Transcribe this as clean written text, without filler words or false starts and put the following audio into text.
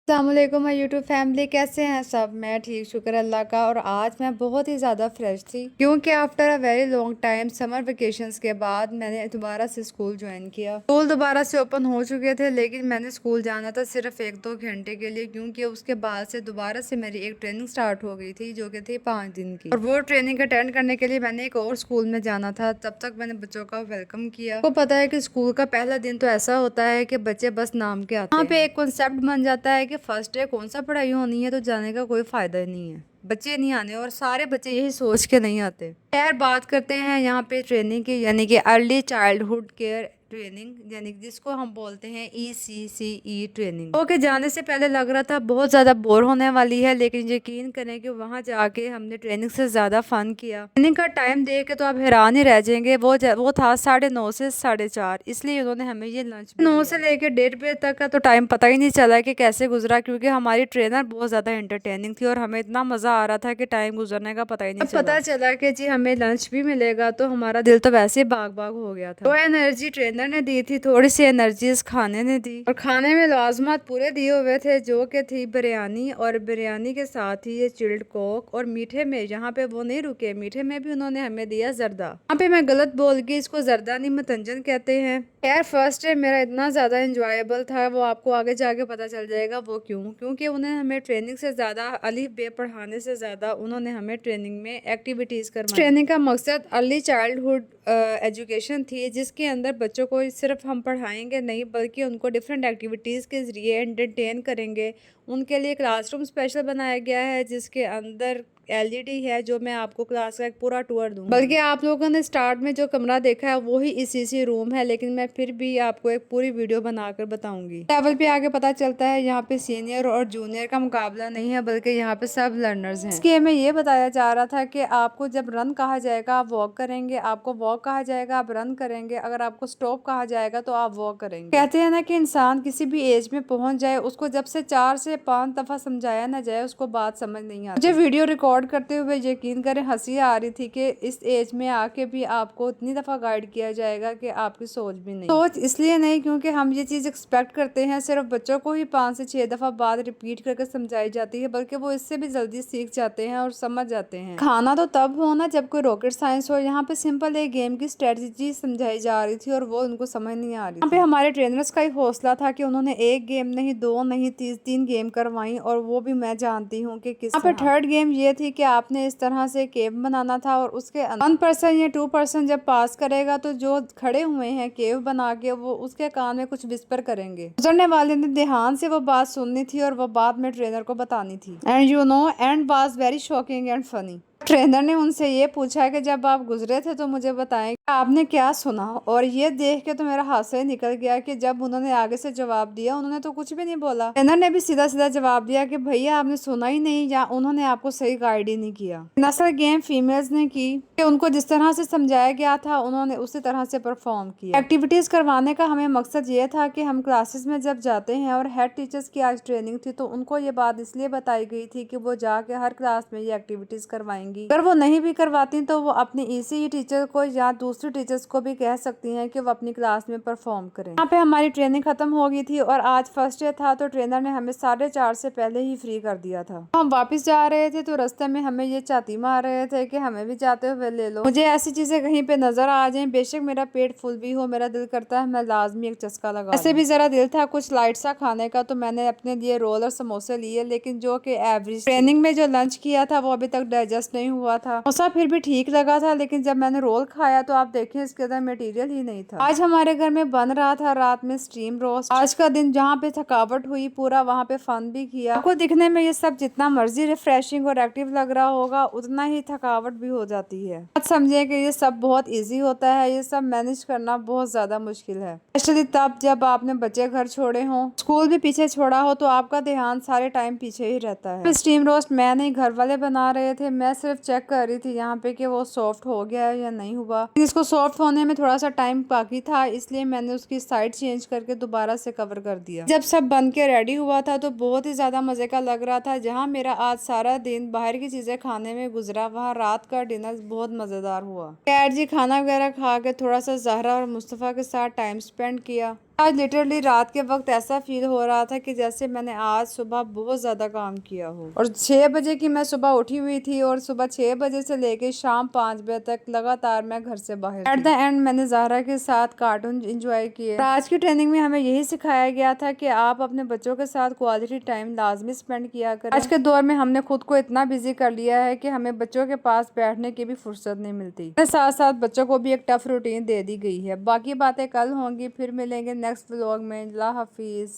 अस्सलामुअलैकुम my YouTube family, कैसे हैं सब। मैं ठीक, शुक्र अल्लाह का। और आज मैं बहुत ही ज़्यादा फ्रेश थी क्योंकि after a very long time summer vacations के बाद मैंने दोबारा से स्कूल ज्वाइन किया। स्कूल दोबारा से ओपन हो चुके थे, लेकिन मैंने स्कूल जाना था सिर्फ 1-2 घंटे के लिए, क्योंकि उसके बाद से दोबारा से मेरी एक ट्रेनिंग स्टार्ट हो गई थी जो कि थी 5 दिन की। और वो ट्रेनिंग अटेंड करने के लिए मैंने एक और स्कूल में जाना था। तब तक मैंने बच्चों का वेलकम किया। आपको पता है कि स्कूल का पहला दिन तो ऐसा होता है कि बच्चे बस नाम के आते हैं। यहाँ पे एक कॉन्सेप्ट बन जाता है कि फर्स्ट डे कौन सा पढ़ाई होनी है, तो जाने का कोई फायदा ही नहीं है, बच्चे नहीं आने। और सारे बच्चे यही सोच के नहीं आते। खैर, बात करते हैं यहाँ पे ट्रेनिंग की, यानी कि अर्ली चाइल्डहुड केयर ट्रेनिंग, यानी कि जिसको हम बोलते हैं ECCE ट्रेनिंग। ओके, जाने से पहले लग रहा था बहुत ज़्यादा बोर होने वाली है, लेकिन यकीन करें कि वहाँ जाके हमने ट्रेनिंग से ज़्यादा फन किया। ट्रेनिंग का टाइम देख के तो आप हैरान ही रह जाएंगे। वो था 9:30 से 4:30, इसलिए उन्होंने हमें ये लंच 9 से लेकर 1:30 बजे तक का तो टाइम पता ही नहीं चला कि कैसे गुजरा, क्योंकि हमारी ट्रेनर बहुत ज़्यादा इंटरटेनिंग थी और हमें इतना मज़ा आ रहा था कि टाइम गुजरने का पता ही नहीं चला। पता चला कि जी हमें लंच भी मिलेगा, तो हमारा दिल तो वैसे ही बाग बाग हो गया था। वो एनर्जी ट्रेनर ने दी थी, थोड़ी सी एनर्जी इस खाने ने दी। और खाने में लाजमात पूरे दिए हुए थे, जो कि थी बिरयानी, और बिरयानी के साथ ही ये चिल्ड कोक। और मीठे में यहाँ पे वो नहीं रुके, मीठे में भी उन्होंने हमें दिया जर्दा। यहाँ पे मैं गलत बोल गई, इसको जर्दा नहीं मतंजन कहते हैं। यार, फर्स्ट डे मेरा इतना ज़्यादा इंजॉयबल था, वो आपको आगे जाके पता चल जाएगा वो क्यों। क्योंकि उन्हें हमें ट्रेनिंग से ज़्यादा, अलिफ बे पढ़ाने से ज़्यादा उन्होंने हमें ट्रेनिंग में एक्टिविटीज़ करवाई। ट्रेनिंग का मकसद अर्ली चाइल्डहुड एजुकेशन थी, जिसके अंदर बच्चों को सिर्फ हम पढ़ाएंगे नहीं, बल्कि उनको डिफरेंट एक्टिविटीज़ के ज़रिए एंटरटेन करेंगे। उनके लिए क्लासरूम स्पेशल बनाया गया है, जिसके अंदर LED है, जो मैं आपको क्लास का एक पूरा टूर दूँ। बल्कि आप लोगों ने स्टार्ट में जो कमरा देखा है वो ही इसी रूम है, लेकिन मैं फिर भी आपको एक पूरी वीडियो बनाकर बताऊंगी। लेवल पे आगे पता चलता है यहाँ पे सीनियर और जूनियर का मुकाबला नहीं है, बल्कि यहाँ पे सब लर्नर्स हैं। इसके में ये बताया जा रहा था कि आपको जब रन कहा जाएगा आप वॉक करेंगे, आपको वॉक कहा जाएगा आप रन करेंगे, अगर आपको स्टॉप कहा जाएगा तो आप वॉक करेंगे। कहते हैं ना कि इंसान किसी भी एज में पहुंच जाए, उसको जब से 4 से 5 दफा समझाया ना जाए, उसको बात समझ नहीं आती। मुझे वीडियो रिकॉर्ड करते हुए यकीन करें हंसी आ रही थी कि इस एज में आके भी आपको इतनी दफा गाइड किया जाएगा कि आपकी सोच भी नहीं। सोच इसलिए नहीं क्योंकि हम ये चीज एक्सपेक्ट करते हैं, सिर्फ बच्चों को ही 5 से 6 दफा बात रिपीट करके समझाई जाती है, बल्कि वो इससे भी जल्दी सीख जाते हैं और समझ जाते हैं। खाना तो तब हो ना जब कोई रॉकेट साइंस हो। यहाँ पे सिंपल एक गेम की स्ट्रेटजी समझाई जा रही थी और वो उनको समझ नहीं आ रही। यहाँ पे हमारे ट्रेनर्स का ही हौसला था कि उन्होंने एक गेम नहीं, 2 नहीं, 3 गेम करवाई, और वो भी मैं जानती हूँ कि किस। यहाँ पे थर्ड गेम ये थी कि आपने इस तरह से केव बनाना था, और उसके 1% या 2% जब पास करेगा तो जो खड़े हुए हैं केव बना के, वो उसके कान में कुछ विस्पर करेंगे। गुजरने वाले ने ध्यान से वो बात सुननी थी और वो बात में ट्रेनर को बतानी थी। And you know, and was very shocking and funny. Trainer ने उनसे ये पूछा कि जब आप गुजरे थे तो मुझे बताएं कि आपने क्या सुना। और ये देख के तो मेरा हाथ से निकल गया कि जब उन्होंने आगे से जवाब दिया, उन्होंने तो कुछ भी नहीं बोला। ट्रेनर ने भी सीधा सीधा जवाब दिया कि भैया आपने सुना ही नहीं, या उन्होंने आपको सही गाइड ही नहीं किया। नस्ल गेम फीमेल्स ने की कि उनको जिस तरह से समझाया गया था उन्होंने उसी तरह से परफॉर्म किया। एक्टिविटीज करवाने का हमें मकसद ये था कि हम क्लासेस में जब जाते हैं, और हेड टीचर्स की आज ट्रेनिंग थी, तो उनको ये बात इसलिए बताई गई थी कि वो जाके हर क्लास में ये एक्टिविटीज करवाएंगी। अगर वो नहीं भी करवाती तो वो अपनी ECE टीचर को या दूसरी टीचर्स को भी कह सकती हैं कि वो अपनी क्लास में परफॉर्म करें। यहाँ पे हमारी ट्रेनिंग खत्म हो गई थी और आज फर्स्ट डे था, तो ट्रेनर ने हमें 4:30 से पहले ही फ्री कर दिया था। हम वापस जा रहे थे तो रास्ते में हमें ये चाती मार रहे थे कि हमें भी जाते हुए ले लो। मुझे ऐसी चीजें कहीं पे नजर आ जाए, बेशक मेरा पेट फुल भी हो, मेरा दिल करता है मैं लाजमी एक चस्का लगा। ऐसे भी जरा दिल था कुछ लाइट सा खाने का, तो मैंने अपने लिए रोल और समोसे लिए, लेकिन जो कि एवरेज। ट्रेनिंग में जो लंच किया था वो अभी तक डाइजेस्ट नहीं हुआ था। समोसा फिर भी ठीक लगा था, लेकिन जब मैंने रोल खाया तो आप देखें इसके अंदर मटेरियल ही नहीं था। आज हमारे घर में बन रहा था रात में स्टीम रोस्ट। आज का दिन जहाँ पे थकावट हुई पूरा, वहाँ पे फन भी किया। आपको दिखने में ये सब जितना मर्जी रिफ्रेशिंग और एक्टिव लग रहा होगा, उतना ही थकावट भी हो जाती है। बात समझिए कि ये सब बहुत ईजी होता है, ये सब मैनेज करना बहुत ज्यादा मुश्किल है, स्पेशली तब जब आपने बच्चे घर छोड़े हों, स्कूल भी पीछे छोड़ा हो, तो आपका ध्यान सारे टाइम पीछे ही रहता है। स्टीम रोस्ट मैं नहीं, घर वाले बना रहे थे, मैं सिर्फ चेक कर रही थी यहाँ पे कि वो सॉफ्ट हो गया है या नहीं हुआ। इसको सॉफ्ट होने में थोड़ा सा टाइम बाकी था, इसलिए मैंने उसकी साइड चेंज करके दोबारा से कवर कर दिया। जब सब बन के रेडी हुआ था तो बहुत ही ज्यादा मजे का लग रहा था। जहाँ मेरा आज सारा दिन बाहर की चीजें खाने में गुजरा, वहाँ रात का डिनर बहुत मजेदार हुआ। खैर जी, खाना वगैरह खा के थोड़ा सा ज़हरा और मुस्तफ़ा के साथ टाइम स्पेंड किया। आज लिटरली रात के वक्त ऐसा फील हो रहा था कि जैसे मैंने आज सुबह बहुत ज्यादा काम किया हो। और 6 बजे की मैं सुबह उठी हुई थी और सुबह 6 बजे से लेके शाम 5 बजे तक लगातार मैं घर से बाहर एट द एंड मैंने ज़ाहरा के साथ कार्टून एंजॉय किए। आज की ट्रेनिंग में हमें यही सिखाया गया था कि आप अपने बच्चों के साथ क्वालिटी टाइम लाजमी स्पेंड किया करें। आज के दौर में हमने खुद को इतना बिजी कर लिया है कि हमें बच्चों के पास बैठने की भी फुर्सत नहीं मिलती। साथ साथ बच्चों को भी एक टफ रूटीन दे दी गई है। बाकी बातें कल होंगी, फिर मिलेंगे नेक्स्ट व्लॉग में। अल्लाह हाफिज।